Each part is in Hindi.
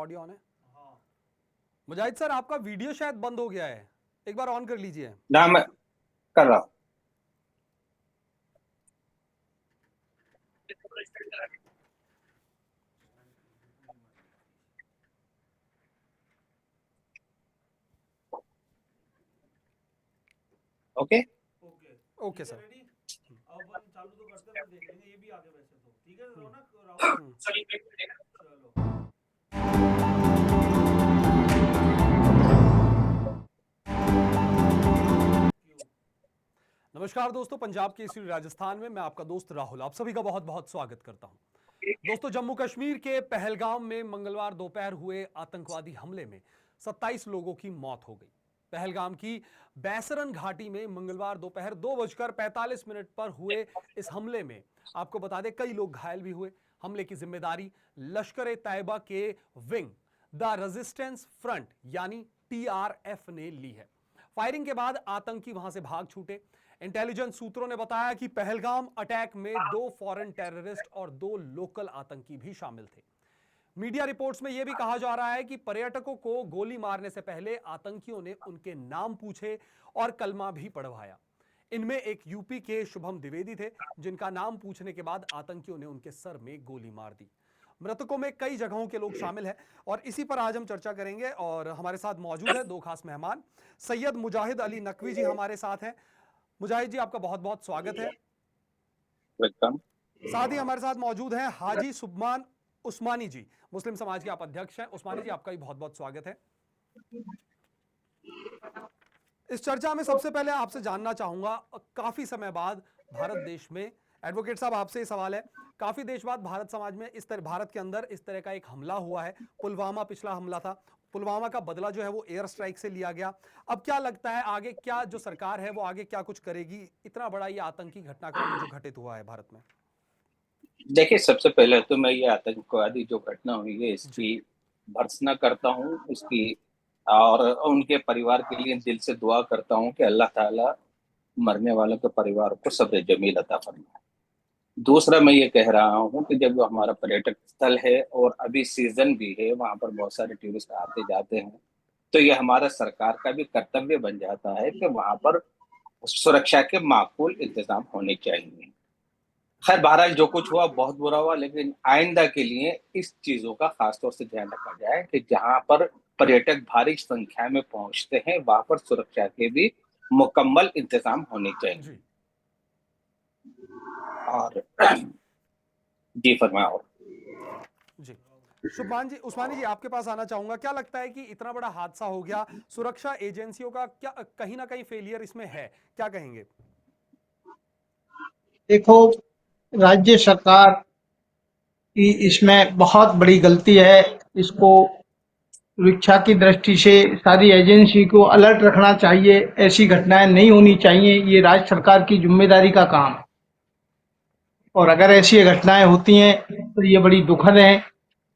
ऑडियो ऑन है? मुजाहिद सर, आपका वीडियो शायद बंद हो गया है, एक बार ऑन कर लीजिए। ना, मैं कर रहा हूँ। ओके। Okay sir. नमस्कार दोस्तों, पंजाब केसरी राजस्थान में मैं आपका दोस्त राहुल आप सभी का बहुत बहुत स्वागत करता हूं। दोस्तों, जम्मू कश्मीर के पहलगाम में मंगलवार दोपहर हुए आतंकवादी हमले में 27 लोगों की मौत हो गई। पहलगाम की बैसरन घाटी में मंगलवार दोपहर 2:45 पर हुए इस हमले में आपको बता दें कई लोग घायल भी हुए। हमले की जिम्मेदारी लश्कर ए तैयबा के विंग द रेजिस्टेंस फ्रंट यानी TRF ने ली है। फायरिंग के बाद आतंकी वहां से भाग छूटे। इंटेलिजेंस सूत्रों ने बताया कि पहलगाम अटैक में 2 फॉरेन टेररिस्ट और 2 लोकल आतंकी भी शामिल थे। मीडिया रिपोर्ट्स में यह भी कहा जा रहा है कि पर्यटकों को गोली मारने से पहले आतंकियों ने उनके नाम पूछे और कलमा भी पढ़वाया। इनमें एक यूपी के शुभम द्विवेदी थे, जिनका नाम पूछने के बाद आतंकियों ने उनके सर में गोली मार दी। मृतकों में कई जगहों के लोग शामिल हैं और इसी पर आज हम चर्चा करेंगे। और हमारे साथ मौजूद है 2 खास मेहमान। सैयद मुजाहिद अली नकवी जी हमारे साथ हैं। मुजाहिद जी, आपका बहुत बहुत स्वागत है। वेलकम। साथ ही हमारे साथ मौजूद हैं हाजी सुबमान उस्मानी जी, मुस्लिम समाज के आप अध्यक्ष हैं। उस्मानी जी, आपका भी बहुत बहुत स्वागत है। इस चर्चा में सबसे पहले आपसे जानना चाहूंगा, काफी समय बाद भारत देश में, एडवोकेट साहब आपसे ये सवाल है, काफी देश बाद भारत समाज में भारत के अंदर इस तरह का एक हमला हुआ है। पुलवामा पिछला हमला था, पुलवामा का बदला जो है वो एयर स्ट्राइक से लिया गया। अब क्या लगता है आगे क्या जो सरकार है वो आगे क्या कुछ करेगी, इतना बड़ा ये आतंकी घटनाक्रम जो घटित हुआ है भारत में? देखिए, सबसे पहले तो मैं ये आतंकवादी जो घटना हुई है जी इसकी भर्त्सना करता हूँ उसकी, और उनके परिवार के लिए दिल से दुआ करता हूँ कि अल्लाह ताला मरने वालों के परिवार को सब्र जमील अता फरमाए। दूसरा, मैं ये कह रहा हूँ कि जब हमारा पर्यटक स्थल है और अभी सीजन भी है, वहां पर बहुत सारे टूरिस्ट आते जाते हैं, तो ये हमारा सरकार का भी कर्तव्य बन जाता है कि वहां पर सुरक्षा के माकूल इंतजाम होने चाहिए। खैर, बहरहाल जो कुछ हुआ बहुत बुरा हुआ, लेकिन आइंदा के लिए इस चीजों का खास तौर से ध्यान रखा जाए कि जहां पर पर्यटक भारी संख्या में पहुंचते हैं वहां पर सुरक्षा के भी मुकम्मल इंतजाम होने चाहिए। जी और जी फरमाओ। जी। शुभमान जी, उस्मानी जी, आपके पास आना चाहूंगा। क्या लगता है कि इतना बड़ा हादसा हो गया, सुरक्षा एजेंसियों का क्या कहीं ना कहीं फेलियर इसमें है, क्या कहेंगे? देखो, राज्य सरकार की इसमें बहुत बड़ी गलती है। इसको सुरक्षा की दृष्टि से सारी एजेंसी को अलर्ट रखना चाहिए। ऐसी घटनाएं नहीं होनी चाहिए। ये राज्य सरकार की जिम्मेदारी का काम है। और अगर ऐसी घटनाएं होती हैं तो ये बड़ी दुखद है।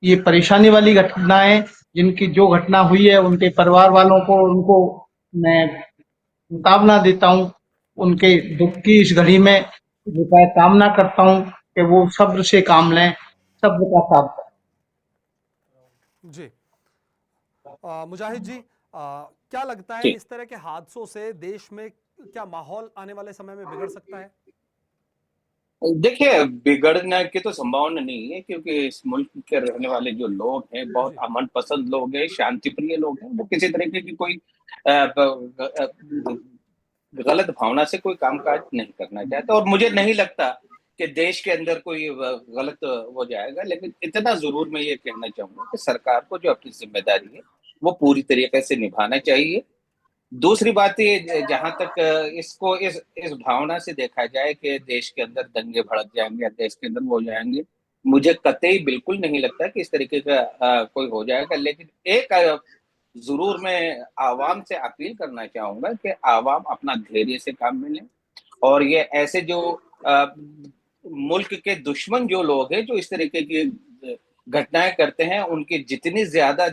ये परेशानी वाली घटनाएं, जिनकी जो घटना हुई है उनके परिवार वालों को, उनको मैं सांत्वना देता हूँ। उनके दुख की इस घड़ी में मैं कामना करता हूँ कि वो सब्र से काम लें, सब्र का साथ दें। जी। मुजाहिद जी, क्या लगता है जी, इस तरह के हादसों से देश में क्या माहौल आने वाले समय में बिगड़ सकता है? देखिए, बिगड़ने की तो संभावना नहीं है, क्योंकि इस मुल्क के रहने वाले जो लोग हैं बहुत जी अमन पसंद लोग हैं, शांति प्रिय लोग हैं। वो किसी तरीके की कोई अ, ब- अ, गलत भावना से कोई कामकाज नहीं करना चाहता, और मुझे नहीं लगता कि देश के अंदर कोई गलत हो जाएगा। लेकिन इतना जरूर मैं ये कहना चाहूंगा कि सरकार को जो अपनी जिम्मेदारी है वो पूरी तरीके से निभाना चाहिए। दूसरी बात ये, जहां तक इसको इस भावना से देखा जाए कि देश के अंदर दंगे भड़क जाएंगे या देश के अंदर वो हो जाएंगे, मुझे कतई बिल्कुल नहीं लगता कि इस तरीके का कोई हो जाएगा। लेकिन एक जरूर मैं आवाम से अपील करना चाहूंगा कि आवाम अपना धैर्य से काम में लें, और ये ऐसे जो अ, मुल्क के दुश्मन जो लोग हैं जो इस तरीके की घटनाएं करते हैं, उनकी जितनी ज्यादा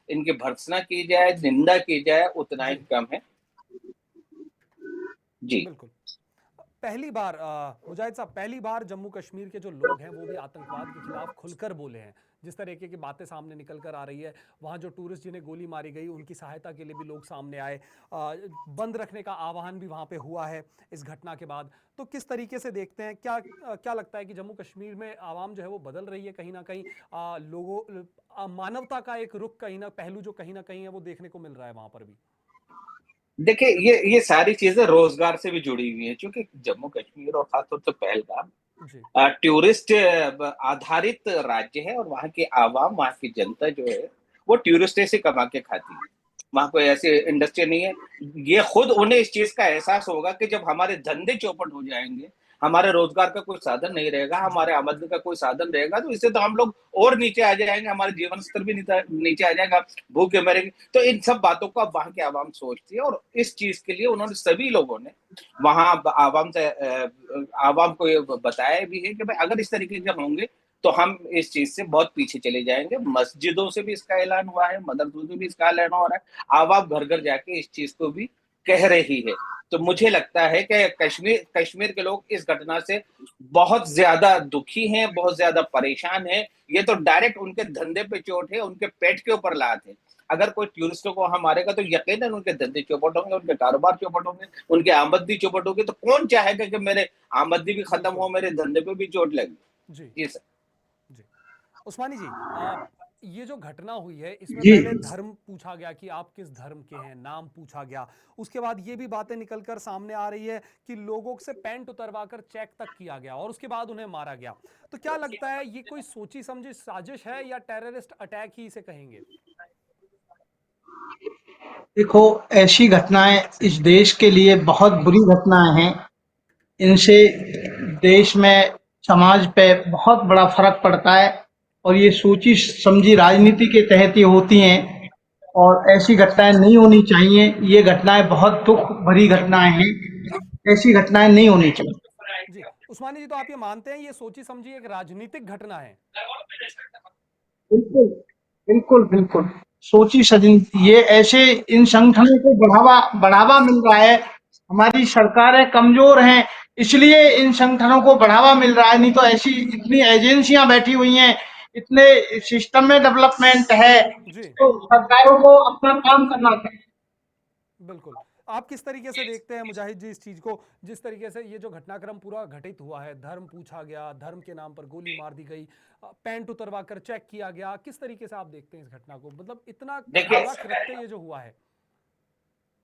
इनकी भर्त्सना की जाए, निंदा की जाए, उतना ही जी कम है। जी। बिल्कुल। पहली बार मुजाहिद साहब, पहली बार जम्मू कश्मीर के जो लोग हैं वो भी आतंकवाद के खिलाफ खुलकर बोले हैं। जिस तरीके की बातें सामने निकल कर आ रही है, वहाँ जो टूरिस्ट जिन्हें गोली मारी गई उनकी सहायता के लिए भी लोग सामने आए। बंद रखने का आह्वान भी वहाँ पे हुआ है इस घटना के बाद। तो किस तरीके से देखते हैं, क्या लगता है कि जम्मू कश्मीर में आवाम जो है वो बदल रही है कहीं ना कहीं? लोगों मानवता का एक रुख कहीं ना पहलू जो कहीं ना कहीं है वो देखने को मिल रहा है वहां पर भी। देखिए, ये सारी चीजें रोजगार से भी जुड़ी हुई हैं, क्योंकि जम्मू कश्मीर और खासतौर से पहलगाम जी टूरिस्ट आधारित राज्य है, और वहाँ की आवाम, वहाँ की जनता जो है वो टूरिस्ट से कमा के खाती है। वहाँ कोई ऐसी इंडस्ट्री नहीं है। ये खुद उन्हें इस चीज का एहसास होगा कि जब हमारे धंधे चौपट हो जाएंगे, हमारे रोजगार का कोई साधन नहीं रहेगा, जी हमारे आमदनी का कोई साधन रहेगा, तो इससे तो हम लोग और नीचे आ जाएंगे, हमारे जीवन स्तर भी नीचे आ जाएगा, भूखे मरेंगे। तो इन सब बातों को अब वहाँ की आवाम सोचती है, और इस चीज के लिए उन्होंने, सभी लोगों ने वहां आवाम को ये बताया भी है कि भाई अगर इस तरीके के होंगे तो हम इस चीज से बहुत पीछे चले जाएंगे। मस्जिदों से भी इसका ऐलान हुआ है, मदरसों से भी इसका ऐलान हो रहा है, आवाम घर घर जाके इस चीज को भी कह रही है। तो मुझे लगता है कि कश्मीर के लोग इस घटना से बहुत ज्यादा दुखी हैं, बहुत ज्यादा परेशान हैं। ये तो डायरेक्ट उनके धंधे पे चोट है, उनके पेट के ऊपर लात है। अगर कोई टूरिस्टों को वहां मारेगा तो यकीनन उनके धंधे चौपट होंगे, उनके कारोबार चौपट होंगे, उनकी आमदनी चौपट होगी। तो कौन चाहेगा कि मेरे आमदनी भी खत्म बिल्कुल। हो, मेरे धंधे पे भी चोट लगे? जी ये सब। जी। उस्मानी जी, ये जो घटना हुई है इसमें जी। पहले धर्म पूछा गया कि आप किस धर्म के हैं, नाम पूछा गया। उसके बाद ये भी बातें निकलकर सामने आ रही है कि लोगों से पैंट उतरवाकर चेक तक किया गया और उसके बाद उन्हें मारा गया। तो क्या लगता है, ये कोई सोची समझी साजिश है या टेररिस्ट अटैक ही इसे कहेंगे? देखो, ऐसी घटनाएं इस देश के लिए बहुत बुरी घटनाएं हैं। इनसे देश में, समाज पे बहुत बड़ा फर्क पड़ता है, और ये सोची समझी राजनीति के तहत ये होती हैं, और ऐसी घटनाएं नहीं होनी चाहिए। ये घटनाएं बहुत दुख भरी घटनाएं हैं। ऐसी घटनाएं नहीं होनी चाहिए। जी उस्मानी जी, तो आप ये मानते हैं ये सोची समझी एक राजनीतिक घटना है? बिल्कुल, बिल्कुल, बिल्कुल। सोची सजी, ये ऐसे इन संगठनों को बढ़ावा बढ़ावा मिल रहा है। हमारी सरकारें कमजोर हैं, इसलिए इन संगठनों को बढ़ावा मिल रहा है। नहीं तो ऐसी इतनी एजेंसियां बैठी हुई हैं, इतने सिस्टम में डेवलपमेंट है, जी तो सरकारों को अपना काम करना चाहिए। बिल्कुल। आप किस तरीके से देखते हैं मुजाहिद जी इस चीज को, जिस तरीके से ये जो घटनाक्रम पूरा घटित हुआ है, धर्म पूछा गया, धर्म के नाम पर गोली मार दी गई, पैंट उतरवा कर चेक किया गया, किस तरीके से आप देखते हैं इस घटना को? मतलब इतना देखिए, बुरा कृत्य ये जो हुआ है।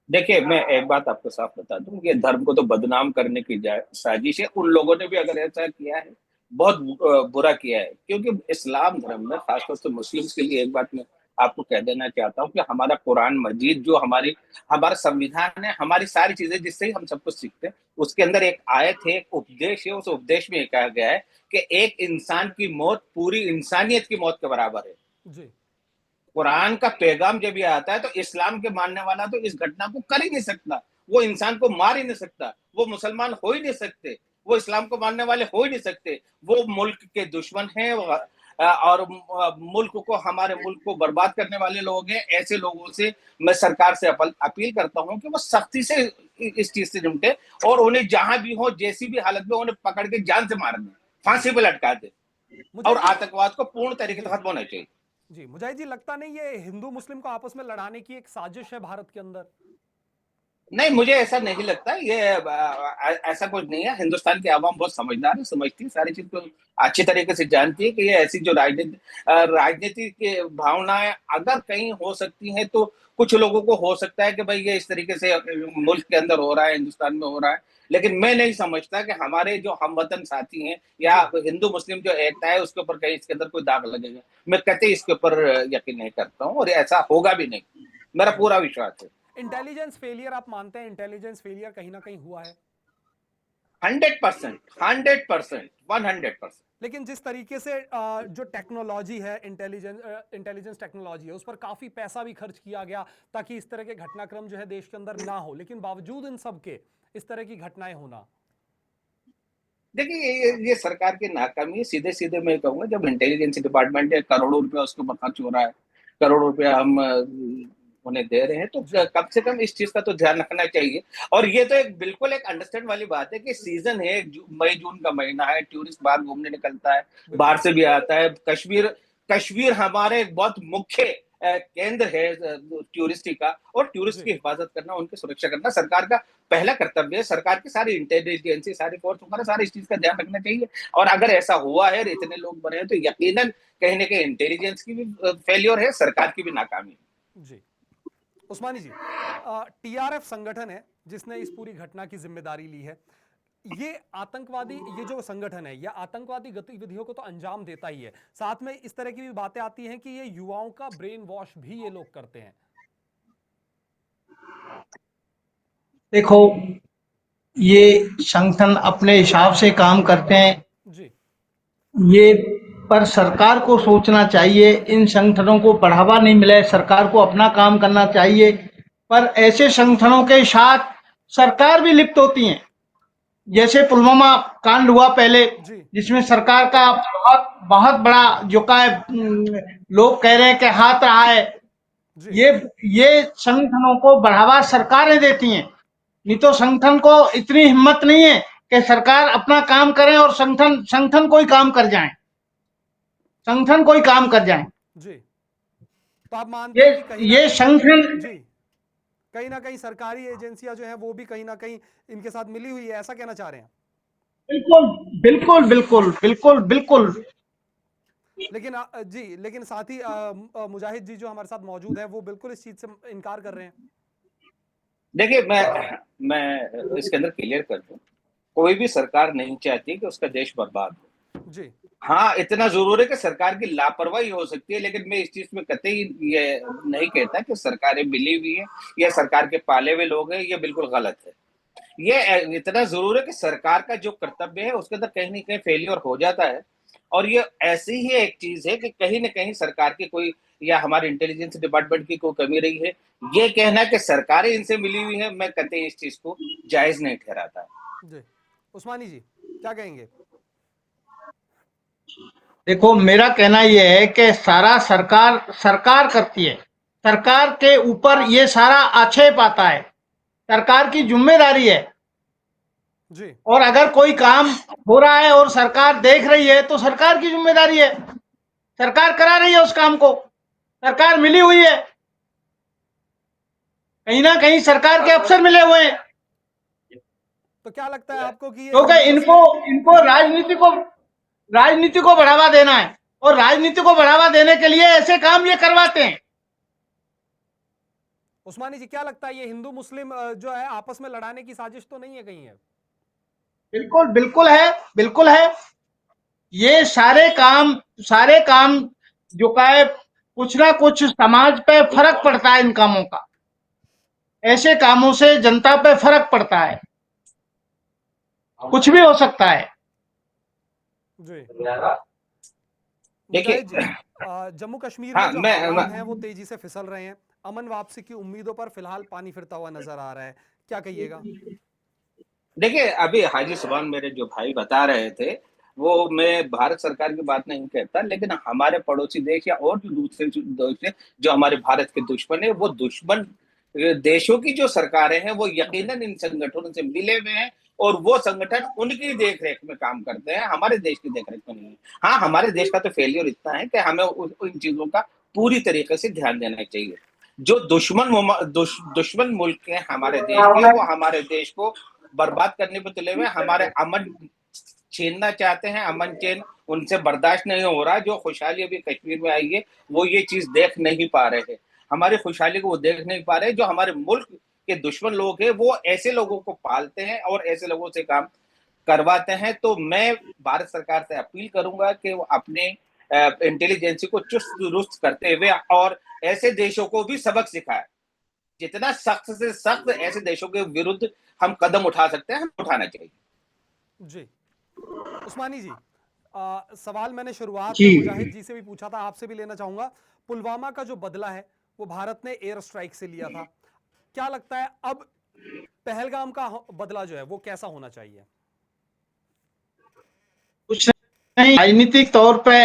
देखिए, मैं एक बात आपको साफ बता दूं, ये धर्म को तो बदनाम करने की साजिश है। उन लोगों ने भी अगर ऐसा किया है, बहुत बुरा किया है। क्योंकि इस्लाम धर्म में, खासतौर से मुस्लिम्स के लिए, एक बात मैं आपको कह देना चाहता हूँ कि हमारा कुरान मजीद जो हमारा संविधान है, हमारी सारी चीजें जिससे ही हम सब कुछ सीखते हैं, उसके अंदर एक आयत है, एक उपदेश है। उस उपदेश में ये कहा गया है कि एक इंसान की मौत पूरी इंसानियत की मौत के बराबर है। जी कुरान का पैगाम जब ये आता है तो इस्लाम के मानने वाला तो इस घटना को कर ही नहीं सकता, वो इंसान को मार ही नहीं सकता, वो मुसलमान हो ही नहीं सकते, वो इस्लाम को मानने वाले हो ही नहीं सकते। वो मुल्क के दुश्मन हैं, और मुल्क को, हमारे मुल्क को बर्बाद करने वाले लोग हैं। ऐसे लोगों से मैं सरकार से अपील करता हूं कि वो सख्ती से इस चीज से निपटे, और उन्हें जहां भी हो, जैसी भी हालत में, उन्हें पकड़ के जान से मार दें, फांसी पे लटका दे, और मुजाहिद जी। आतंकवाद को पूर्ण तरीके से जी खत्म होना चाहिए। जी मुजाहिद जी, लगता नहीं ये हिंदू मुस्लिम को आपस में लड़ाने की एक साजिश है भारत के अंदर? नहीं, मुझे ऐसा नहीं लगता। ये ऐसा कुछ नहीं है। हिंदुस्तान की आवाम बहुत समझदार है, समझती है, सारी चीज को अच्छी तरीके से जानती है कि ये ऐसी जो राजनीति की भावनाएं अगर कहीं हो सकती हैं, तो कुछ लोगों को हो सकता है कि भाई ये इस तरीके से मुल्क के अंदर हो रहा है, हिंदुस्तान में हो रहा है। लेकिन मैं नहीं समझता कि हमारे जो हमवतन साथी हैं, या जी हिंदू मुस्लिम जो एकता है, उसके ऊपर कहीं इसके अंदर कोई दाग लगेगा। मैं कहते इसके ऊपर यकीन नहीं करता हूँ, और ऐसा होगा भी नहीं, मेरा जी। पूरा विश्वास है। इंटेलिजेंस फेलियर आप मानते हैं इंटेलिजेंस फेलियर कहीं ना कहीं हुआ है? 100%, 100%, 100%। लेकिन जिस तरीके से जो टेक्नोलॉजी है, इंटेलिजेंस टेक्नोलॉजी है, उस पर काफी पैसा भी खर्च किया गया ताकि इस तरह के घटनाक्रम जो है देश के अंदर ना हो, लेकिन बावजूद इन सब के इस तरह की घटनाएं होना। देखिए, ये सरकार की नाकामी है। सीधे सीधे मैं कहूंगा, जब इंटेलिजेंस डिपार्टमेंट है, करोड़ों रुपया उसके ऊपर खर्च हो रहा है, करोड़ों रुपया हम उन्हें दे रहे हैं, तो जी कम से कम इस चीज का तो ध्यान रखना चाहिए। और ये तो एक बिल्कुल एक अंडरस्टैंड वाली बात है कि सीजन है, मई जून का महीना है, टूरिस्ट बाहर घूमने निकलता है, बाहर बिल्कुल से भी आता है। कश्मीर कश्मीर हमारे एक बहुत मुख्य केंद्र है टूरिस्ट का, और टूरिस्ट जी की हिफाजत करना, उनकी सुरक्षा करना सरकार का पहला कर्तव्य है। सरकार की सारी इंटेलिजेंसी, सारी फोर्स वगैरह, सारी इस चीज का ध्यान रखना चाहिए। और अगर ऐसा हुआ है, इतने लोग मरे हैं, तो यकीनन कहीं ना कहीं इंटेलिजेंस की भी फेलियर है, सरकार की भी नाकामी है। जी उस्मानी जी, टीआरएफ संगठन है जिसने इस पूरी घटना की जिम्मेदारी ली है। ये आतंकवादी, ये जो संगठन है, ये आतंकवादी गतिविधियों को तो अंजाम देता ही है, साथ में इस तरह की भी बातें आती हैं कि ये युवाओं का ब्रेन वॉश भी ये लोग करते हैं। देखो, ये संगठन अपने हिसाब से काम करते हैं, जी ये पर सरकार को सोचना चाहिए, इन संगठनों को बढ़ावा नहीं मिले, सरकार को अपना काम करना चाहिए। पर ऐसे संगठनों के साथ सरकार भी लिप्त होती है, जैसे पुलवामा कांड हुआ पहले, जी जिसमें सरकार का बहुत बहुत बड़ा जो का है, लोग कह रहे हैं कि हाथ रहा है। जी ये ये संगठनों को बढ़ावा सरकारें देती हैं, नहीं तो संगठन को इतनी हिम्मत नहीं है कि सरकार अपना काम करे और संगठन संगठन कोई काम कर जाए, संगठन कोई काम कर जाए। जी तो आप मानते ये हैं कि कहीं ना ये कहीं, संगठन, जी, कहीं ना कहीं सरकारी एजेंसियां जो है वो भी कहीं ना कहीं इनके साथ मिली हुई है, ऐसा कहना चाह रहे हैं? बिल्कुल बिल्कुल बिल्कुल बिल्कुल बिल्कुल। लेकिन जी, लेकिन साथ ही मुजाहिद जी जो हमारे साथ मौजूद है वो बिल्कुल इस चीज से इनकार कर रहे हैं। देखिए, मैं इसके अंदर क्लियर कर दूं, कोई भी सरकार नहीं चाहती कि उसका देश बर्बाद हो। जी हाँ, इतना जरूर है कि सरकार की लापरवाही हो सकती है, लेकिन मैं इस चीज में कतई ये नहीं कहता कि सरकारें मिली हुई है या सरकार के पाले हुए लोग हैं, ये बिल्कुल गलत है। ये इतना जरूर है कि सरकार का जो कर्तव्य है उसके अंदर कहीं ना कहीं फेलियर हो जाता है। और ये ऐसी ही एक चीज है कि कहीं ना कहीं सरकार की कोई, या हमारे इंटेलिजेंस डिपार्टमेंट की कोई कमी रही है। ये कहना कि सरकारें इनसे मिली हुई है, मैं कतई इस चीज को जायज नहीं ठहराता। जी उस्मानी जी क्या कहेंगे? देखो, मेरा कहना यह है कि सारा सरकार सरकार करती है, सरकार के ऊपर ये सारा आक्षेप आता है, सरकार की जिम्मेदारी है। जी और अगर कोई काम हो रहा है और सरकार देख रही है तो सरकार की जिम्मेदारी है, सरकार करा रही है उस काम को, सरकार मिली हुई है, कहीं ना कहीं सरकार के अफसर मिले हुए हैं। तो क्या लगता है आपको कि ये क्योंकि हिंदू इनको मुस्लिम, इनको जी राजनीति को बढ़ावा देना है, और राजनीति को बढ़ावा देने के लिए ऐसे काम ये करवाते हैं। उस्मानी जी क्या लगता है ये हिंदू मुस्लिम जो है आपस में लड़ाने की साजिश तो नहीं है कहीं है? बिल्कुल बिल्कुल है, बिल्कुल है। ये सारे काम जो का है, कुछ ना कुछ समाज पे फर्क पड़ता है इन कामों का, ऐसे कामों से जनता पे फर्क पड़ता है, कुछ भी हो सकता है। जी देखिए, मुजाहिद जी, जम्मू कश्मीर में हाँ, जो मैं हालात हैं वो तेजी से फिसल रहे हैं, अमन वापसी की उम्मीदों पर फिलहाल पानी फिरता हुआ नजर आ रहा है, क्या कहिएगा? देखिए, अभी हाजी सुभान मेरे जो भाई बता रहे थे, वो, मैं भारत सरकार की बात नहीं कहता, लेकिन हमारे पड़ोसी देश या और जो दूसरे देश है, जो हमारे भारत के दुश्मन है, वो दुश्मन देशों की जो सरकारें हैं वो जी यकीनन इन संगठनों से मिले हुए हैं, और वो संगठन उनकी देखरेख में काम करते हैं, हमारे देश की देखरेख में नहीं है। हाँ, हमारे देश का तो फेलियर इतना है कि हमें इन चीजों का पूरी तरीके से ध्यान देना चाहिए। जो दुश्मन मुल्क हैं हमारे देश के, वो हमारे देश को बर्बाद करने पे तुले हुए, हमारे अमन छीनना चाहते हैं, अमन चैन उनसे बर्दाश्त नहीं हो रहा। जो खुशहाली अभी कश्मीर में आई है, वो ये चीज देख नहीं पा रहे हैं, हमारी खुशहाली को वो देख नहीं पा रहे। जो हमारे मुल्क के दुश्मन लोग हैं, वो ऐसे लोगों को पालते हैं और ऐसे लोगों से काम करवाते हैं। तो मैं भारत सरकार से अपील करूंगा कि वो अपने इंटेलिजेंसी को चुस्त दुरुस्त करते हुए और ऐसे देशों को भी सबक सिखाए। जितना सख्त से सख्त ऐसे देशों के विरुद्ध हम कदम उठा सकते हैं, हम उठाना चाहिए। जी उस्मानी जी, सवाल मैंने शुरुआत जी, में मुजाहिद जी से भी पूछा था, आपसे भी लेना चाहूंगा। पुलवामा का जो बदला है वो भारत ने एयर स्ट्राइक से लिया था, क्या लगता है अब पहलगाम का बदला जो है वो कैसा होना चाहिए? कुछ नहीं, राजनीतिक तौर पे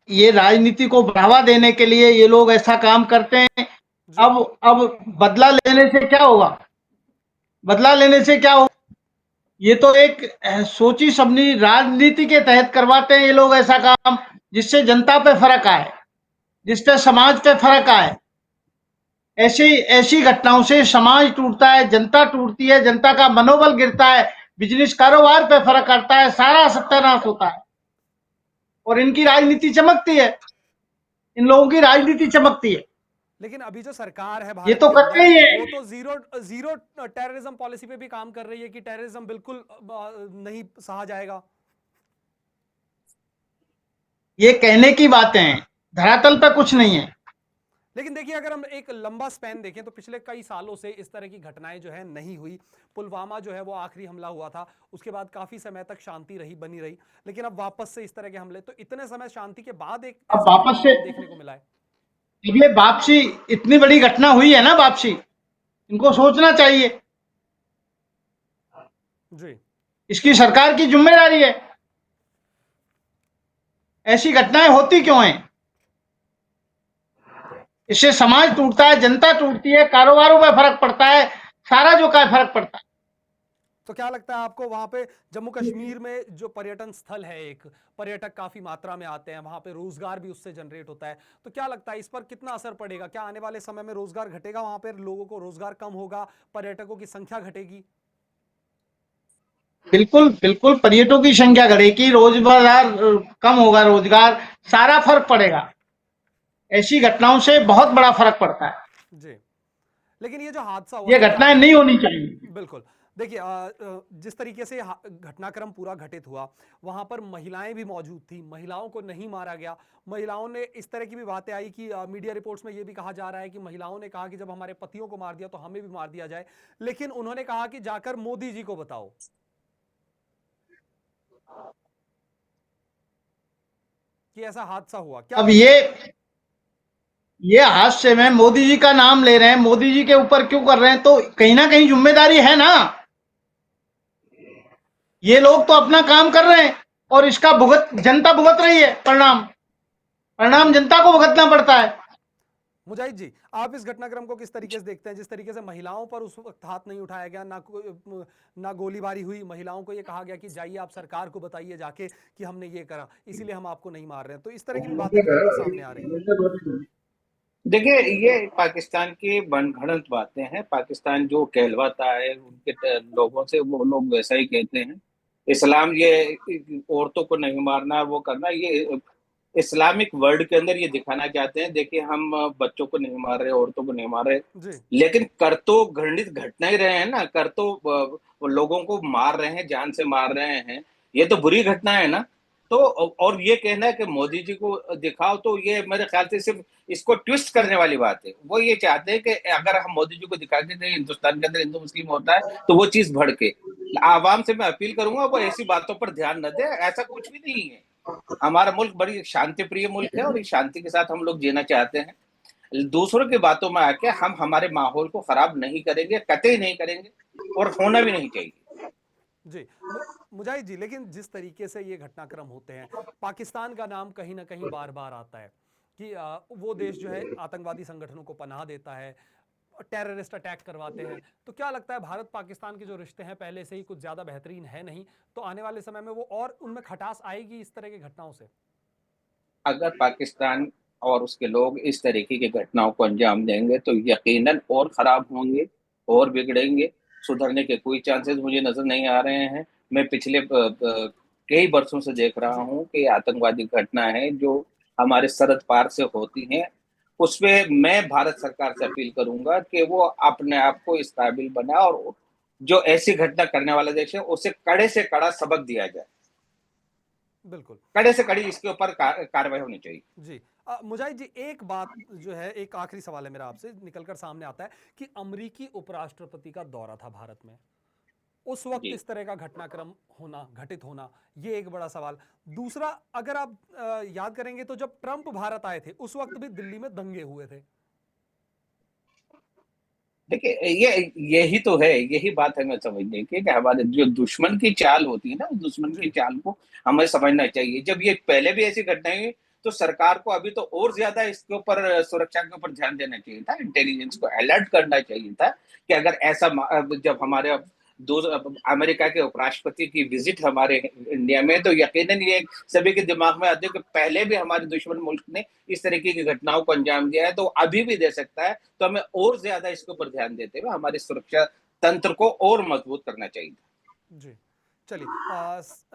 ये राजनीति को बढ़ावा देने के लिए ये लोग ऐसा काम करते हैं। जी अब बदला लेने से क्या होगा? बदला लेने से क्या होगा? ये तो एक सोची समझी राजनीति के तहत करवाते हैं ये लोग ऐसा काम, जिससे जनता पे फर्क आए, जिससे समाज पे फर्क आए। ऐसी ऐसी घटनाओं से समाज टूटता है, जनता टूटती है, जनता का मनोबल गिरता है, बिजनेस कारोबार पे फर्क पड़ता है, सारा सत्यानाश होता है। और इनकी राजनीति चमकती है, इन लोगों की राजनीति चमकती है। लेकिन अभी जो सरकार है ये भारत तो के करते अंदर, ही है। वो तो जीरो जीरो टेररिज्म पॉलिसी पे भी काम कर रही है कि टेररिज्म बिल्कुल नहीं सहा जाएगा। ये कहने की बातें हैं, धरातल पे कुछ नहीं है। लेकिन देखिए, अगर हम एक लंबा स्पैन देखें तो पिछले कई सालों से इस तरह की घटनाएं जो है नहीं हुई। पुलवामा जो है वो आखिरी हमला हुआ था, उसके बाद काफी समय तक शांति रही, बनी रही। लेकिन अब वापस से इस तरह के हमले, तो इतने समय शांति के बाद एक अब ऐसा वापस से परिणाम देखने को मिला है। अब ये वापसी, इतनी बड़ी घटना हुई है ना, वापसी, इनको सोचना चाहिए। जी इसकी सरकार की जिम्मेदारी है। ऐसी घटनाएं होती क्यों हैं? इससे समाज टूटता है, जनता टूटती है, कारोबारों में फर्क पड़ता है, सारा जो का फर्क पड़ता है। तो क्या लगता है आपको, वहां पे जम्मू कश्मीर में जो पर्यटन स्थल है, एक पर्यटक काफी मात्रा में आते हैं, वहां पे रोजगार भी उससे जनरेट होता है, तो क्या लगता है इस पर कितना असर पड़ेगा? क्या आने वाले समय में रोजगार घटेगा, वहां पर लोगों को रोजगार कम होगा, पर्यटकों की संख्या घटेगी? बिल्कुल बिल्कुल, पर्यटकों की संख्या बढ़ेगी, रोजगार कम होगा, रोजगार, सारा फर्क पड़ेगा। ऐसी घटनाओं से बहुत बड़ा फर्क पड़ता है। जी। लेकिन ये जो हादसा हुआ, ये देखिए घटनाएं नहीं होनी चाहिए। बिल्कुल। देखिए, जिस तरीके से घटनाक्रम पूरा घटित हुआ, वहां पर महिलाएं भी मौजूद थी, महिलाओं को नहीं मारा गया। महिलाओं ने, इस तरह की भी बातें आई कि मीडिया रिपोर्ट्स में यह भी कहा जा रहा है कि महिलाओं ने कहा कि जब हमारे पतियों को मार दिया तो हमें भी मार दिया जाए। लेकिन उन्होंने कहा कि जाकर मोदी जी को बताओ कि ऐसा हादसा हुआ। क्या अब लगता है? ये हादसे में मोदी जी का नाम ले रहे हैं, मोदी जी के ऊपर क्यों कर रहे हैं? तो कहीं ना कहीं जिम्मेदारी है ना। ये लोग तो अपना काम कर रहे हैं और इसका भुगत जनता भुगत रही है। परिणाम परिणाम जी जनता को भुगतना पड़ता है। मुजाहिद जी, आप इस घटनाक्रम को किस तरीके से देखते हैं? जिस तरीके से महिलाओं पर उस वक्त हाथ नहीं उठाया गया, ना गोलीबारी हुई, महिलाओं को यह कहा गया कि जाइए आप सरकार को बताइए जाके कि हमने ये करा, इसीलिए हम आपको नहीं मार रहे हैं, तो इस तरह की भी बातें कहीं कहीं सामने आ रही हैं। देखिए, ये पाकिस्तान की मनगढ़ंत बातें हैं। पाकिस्तान जो कहलवाता है उनके लोगों से, वो लोग वैसा ही कहते हैं। इस्लाम ये औरतों को नहीं मारना, वो करना, ये इस्लामिक वर्ल्ड के अंदर ये दिखाना चाहते हैं। देखिए, हम बच्चों को नहीं मार रहे, औरतों को नहीं मार रहे, जी लेकिन कर तो घृणित घटना ही रहे हैं ना। कर तो वो लोगों को मार रहे हैं, जान से मार रहे हैं। ये तो बुरी घटना है ना। तो और ये कहना है कि मोदी जी को दिखाओ, तो ये मेरे ख्याल से सिर्फ इसको ट्विस्ट करने वाली बात है। वो ये चाहते हैं कि अगर हम मोदी जी को दिखा के दें, हिंदुस्तान के अंदर हिंदू मुस्लिम होता है, तो वो चीज भड़के। आवाम से मैं अपील करूंगा, वो ऐसी बातों पर ध्यान न दे। ऐसा कुछ भी नहीं है। हमारा मुल्क बड़ी शांति प्रिय मुल्क है और इस शांति के साथ हम लोग जीना चाहते हैं। दूसरों की बातों में आके हम हमारे माहौल को खराब नहीं करेंगे, कतई नहीं करेंगे, और होना भी नहीं चाहिए। जी मुजाहिद जी, लेकिन जिस तरीके से ये घटनाक्रम होते हैं, पाकिस्तान का नाम कहीं ना कहीं बार बार आता है कि वो देश जो है आतंकवादी संगठनों को पनाह देता है, टेररिस्ट अटैक करवाते हैं। तो क्या लगता है, भारत पाकिस्तान के जो रिश्ते हैं पहले से ही कुछ ज्यादा बेहतरीन है नहीं, तो आने वाले समय में वो और उनमें खटास आएगी इस तरह की घटनाओं से? अगर पाकिस्तान और उसके लोग इस तरीके की घटनाओं को अंजाम देंगे तो यकीनन और खराब होंगे और बिगड़ेंगे। सुधरने के कोई चांसेस मुझे नजर नहीं आ रहे हैं। मैं पिछले कई वर्षों से देख रहा जी हूं कि आतंकवादी घटनाएं जो हमारे सरहद पार से होती हैं, उसमें मैं भारत सरकार से अपील करूंगा कि वो अपने आप को इस काबिल बनाए और जो ऐसी घटना करने वाला देश है उसे कड़े से कड़ा सबक दिया जाए। बिल्कुल। कड़े से कड़ी इसके ऊपर कार्रवाई होनी चाहिए। जी मुजाहिद जी, एक बात जो है, एक आखिरी सवाल है मेरा आपसे, निकलकर सामने आता है कि अमेरिकी उपराष्ट्रपति का दौरा था भारत में, उस वक्त जी। इस तरह का घटनाक्रम होना, घटित होना, ये एक बड़ा सवाल। दूसरा, अगर आप याद करेंगे तो जब ट्रंप भारत आए थे उस वक्त भी दिल्ली में दंगे हुए थे। देखिए, ये यही तो है, यही बात हमें समझने की कि हमारे जो दुश्मन की चाल होती है ना, उस दुश्मन की जी चाल को हमें समझना चाहिए। जब ये पहले भी ऐसी घटनाएं हुई तो सरकार को अभी तो और ज्यादा इसके ऊपर सुरक्षा के ऊपर ध्यान देना चाहिए था, इंटेलिजेंस को अलर्ट करना चाहिए था कि अगर ऐसा जब हमारे अमेरिका के उपराष्ट्रपति की विजिट हमारे इंडिया में, तो यकीनन ये सभी के दिमाग में आते है कि पहले भी हमारे दुश्मन मुल्क ने इस तरीके की घटनाओं को अंजाम दिया है, तो अभी भी दे सकता है। तो हमें और ज्यादा इसके ऊपर ध्यान देते हुए हमारी सुरक्षा तंत्र को और मजबूत करना चाहिए। जी, चलिए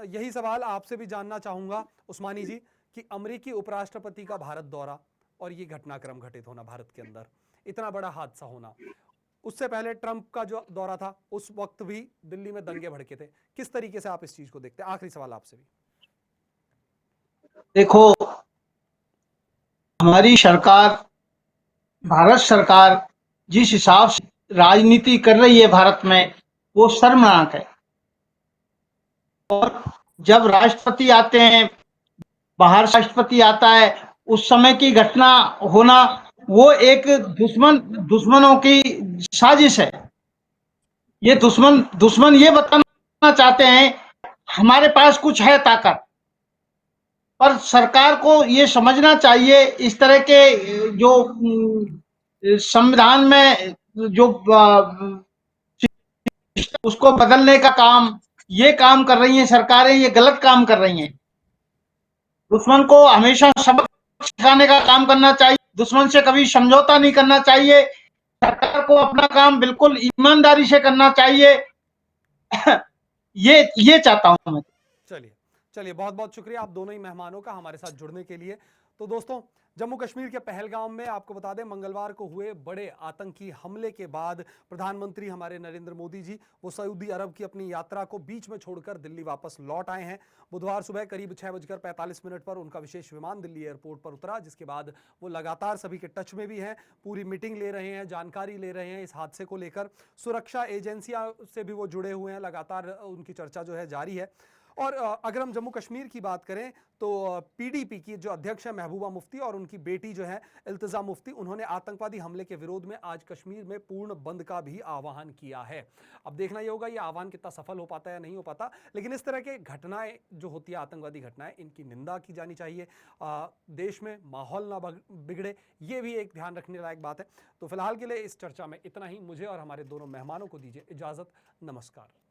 यही सवाल आपसे भी जानना चाहूंगा उस्मानी जी कि अमेरिकी उपराष्ट्रपति का भारत दौरा और ये घटनाक्रम घटित होना भारत के अंदर, इतना बड़ा हादसा होना, उससे पहले ट्रंप का जो दौरा था उस वक्त भी दिल्ली में दंगे भड़के थे, किस तरीके से आप इस चीज को देखते हैं? आखिरी सवाल आपसे भी। देखो, हमारी सरकार, भारत सरकार जिस हिसाब से राजनीति कर रही है भारत में, वो शर्मनाक है। और जब राष्ट्रपति आते हैं, बाहर से राष्ट्रपति आता है, उस समय की घटना होना, वो एक दुश्मनों की साजिश है। ये दुश्मन ये बताना चाहते हैं हमारे पास कुछ है ताकत, पर सरकार को ये समझना चाहिए इस तरह के जो संविधान में जो उसको बदलने का काम ये काम कर रही हैं सरकारें, ये गलत काम कर रही हैं। दुश्मन को हमेशा सबक सिखाने का काम करना चाहिए, दुश्मन से कभी समझौता नहीं करना चाहिए। सरकार को अपना काम बिल्कुल ईमानदारी से करना चाहिए। ये चाहता हूं मैं। चलिए चलिए, बहुत बहुत शुक्रिया आप दोनों ही मेहमानों का हमारे साथ जुड़ने के लिए। तो दोस्तों, जम्मू कश्मीर के पहलगाम में आपको बता दें मंगलवार को हुए बड़े आतंकी हमले के बाद प्रधानमंत्री हमारे नरेंद्र मोदी जी वो सऊदी अरब की अपनी यात्रा को बीच में छोड़कर दिल्ली वापस लौट आए हैं। बुधवार सुबह करीब 6:45 पर उनका विशेष विमान दिल्ली एयरपोर्ट पर उतरा, जिसके बाद वो लगातार सभी के टच में भी हैं, पूरी मीटिंग ले रहे हैं, जानकारी ले रहे हैं इस हादसे को लेकर। सुरक्षा एजेंसियां से भी वो जुड़े हुए हैं, लगातार उनकी चर्चा जो है जारी है। और अगर हम जम्मू कश्मीर की बात करें तो पीडीपी की जो अध्यक्ष है महबूबा मुफ्ती और उनकी बेटी जो है इल्तिजा मुफ्ती, उन्होंने आतंकवादी हमले के विरोध में आज कश्मीर में पूर्ण बंद का भी आह्वान किया है। अब देखना ये होगा ये आह्वान कितना सफल हो पाता है या नहीं हो पाता, लेकिन इस तरह के घटनाएं जो होती है आतंकवादी घटनाएं, इनकी निंदा की जानी चाहिए। देश में माहौल ना बिगड़े, ये भी एक ध्यान रखने लायक बात है। तो फिलहाल के लिए इस चर्चा में इतना ही। मुझे और हमारे दोनों मेहमानों को दीजिए इजाजत। नमस्कार।